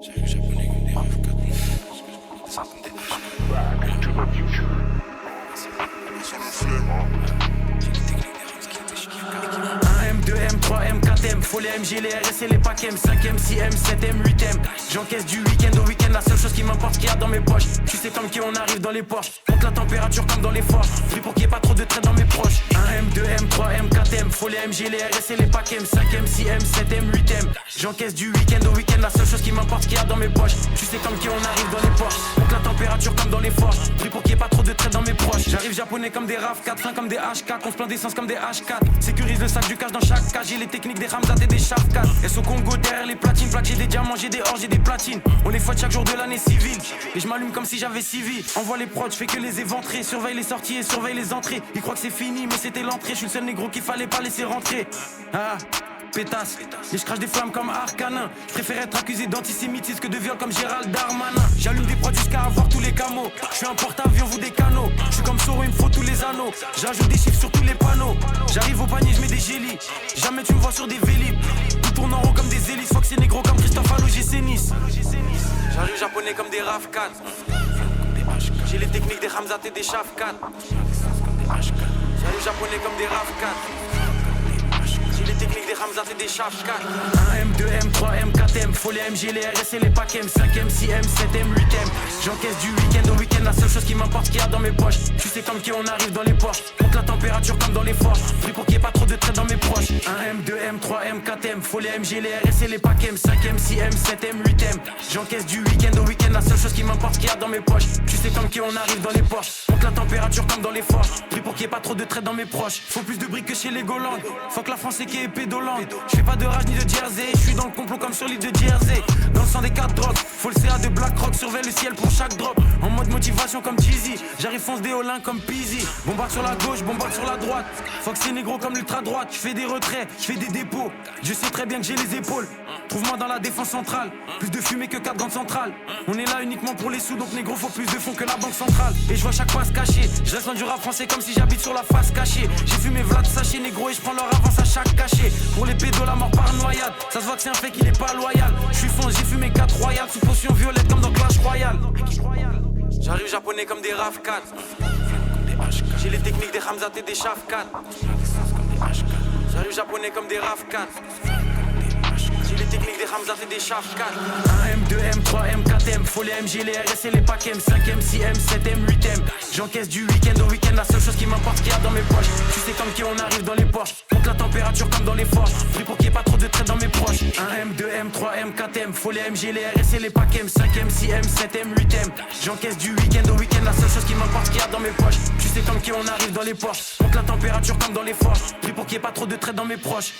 M, faut les MG, les RS et les packs M, 5M, 6M, 7M, 8M. J'encaisse du week-end au week-end, la seule chose qui m'importe qu'il y a dans mes poches. Tu sais comme qui on arrive dans les Porsche, monte la température comme dans les forges. Pris pour qu'il y ait pas trop de traits dans mes proches. 1M, 2M, 3M, 4M, faut les MG, les RS et les packs M, 5M, 6M, 7M, 8M. J'encaisse du week-end au week-end, la seule chose qui m'importe qu'il y a dans mes poches. Tu sais comme qui on arrive dans les Porsche, monte la température comme dans les forges. Pris pour qu'il y ait pas trop de traits dans mes proches. J'arrive japonais comme des RAV4, fin comme des HK, on se plaint d'essence comme des H4. Sécurise le sac du cash dans chaque cage, j'ai les techniques des Ramzat et des Shafkat. Et au Congo derrière les platines, j'ai des diamants, j'ai des or, j'ai des platines. On les fouette chaque jour de l'année civile. Et je m'allume comme si j'avais 6 vies. Envoie les prods, je fais que les éventrer. Surveille les sorties et surveille les entrées. Ils croient que c'est fini, mais c'était l'entrée. Je suis le seul négro qu'il fallait pas laisser rentrer. Ah, pétasse, mais je crache des flammes comme Arcanin. Je préfère être accusé d'antisémitisme que de viol comme Gérald Darmanin. J'allume des prods jusqu'à avoir tous les camos. Je suis un porte-avions, vous des canaux. Je suis comme Soro, il me faut tous les anneaux. J'ajoute des chiffres sur tous les panneaux. J'arrive au panier, je mets des gélis. Jamais tu me vois sur des vélib. Tout tourne en rond comme des hélices. Faut que c'est négro comme Christophe Alogé Nice. J'arrive japonais comme des RAV4. J'ai les techniques des Ramzat et des Shafkat. J'arrive japonais comme des RAV4. J'ai les techniques des Ramzat et des Shafkat. 1M, 2M, 3M, 4M. Faut les MG, les RS et les packs M, 5M, 6M, 7M, 8M. J'encaisse du week-end au week-end, la seule chose qui m'importe qu'il y a dans mes poches. Tu sais comme qui on arrive dans les Porsche, monte la température comme dans les forges. Pris pour qu'il y ait pas trop de traits dans mes proches. 1M, 2M, 3M, 4M. Faut les MG, les RS et les packs M, 5M, 6M, 7M, 8M. J'encaisse du week-end au week-end, la seule chose qui m'importe qu'il y a dans mes poches. Tu sais comme qui on arrive dans les Porsche, monte la température comme dans les forges. Pris pour qu'il y ait pas trop de traits dans mes proches. Faut plus de briques que chez les Golandes. Faut que la France est qui est pédolante. Je fais pas de rage ni de jersey. Je suis dans le complot comme sur l'île de Jersey. Dans le sang des 4 drogues. Faut le CA de BlackRock. Surveille le ciel pour chaque drop. En mode motivation comme Jeezy. J'arrive fonce des Olins comme Peasy. Bombarde sur la gauche, bombarde sur la droite. Faut que c'est négro comme l'ultra droite. Je fais des retraits, je fais des dépôts. Je sais très bien que j'ai les épaules. Trouve-moi dans la défense centrale. Plus de fumée que 4 grandes centrales. On est là uniquement pour les sous. Donc négro faut plus de fonds que la banque centrale. Et je vois chaque passe cachée. Je reste dans du rap français comme si j'habite sur la face cachée. J'ai fumé Vlad sachet négro et je prends leur avance à chaque cachet. Pour les pédos la mort par noyade. Ça se voit que c'est un fait qu'il est pas loyal. Je suis fonce, j'ai fumé 4 royales. Sous potion violette comme dans Clash Royale. J'arrive japonais comme des RAV4. J'ai les techniques des Ramzat et des Shafkat. J'arrive japonais comme des RAV4. J'ai les techniques des Ramzat et des Shafkat. 1M, 2M, 3M, 4M. Faut les MG, les RS et les packs M, 5M, 6M, 7M, 8M. J'encaisse du week-end au week-end, la seule chose qui m'importe qu'il y a dans mes poches. Tu sais comme qui on arrive dans les Porsche, monte la température comme dans les forges. Pris pour qu'il y ait pas trop de traits dans mes proches. 1M, 2M, 3M, 4M. Faut les MG, les RS et les packs M, 5M, 6M, 7M, 8M. J'encaisse du week-end au week-end, la seule chose qui m'importe qu'il y a dans mes poches. Tu sais comme qui on arrive dans les Porsche, monte la température comme dans les forges. Pris pour qu'il y ait pas trop de traits dans mes proches.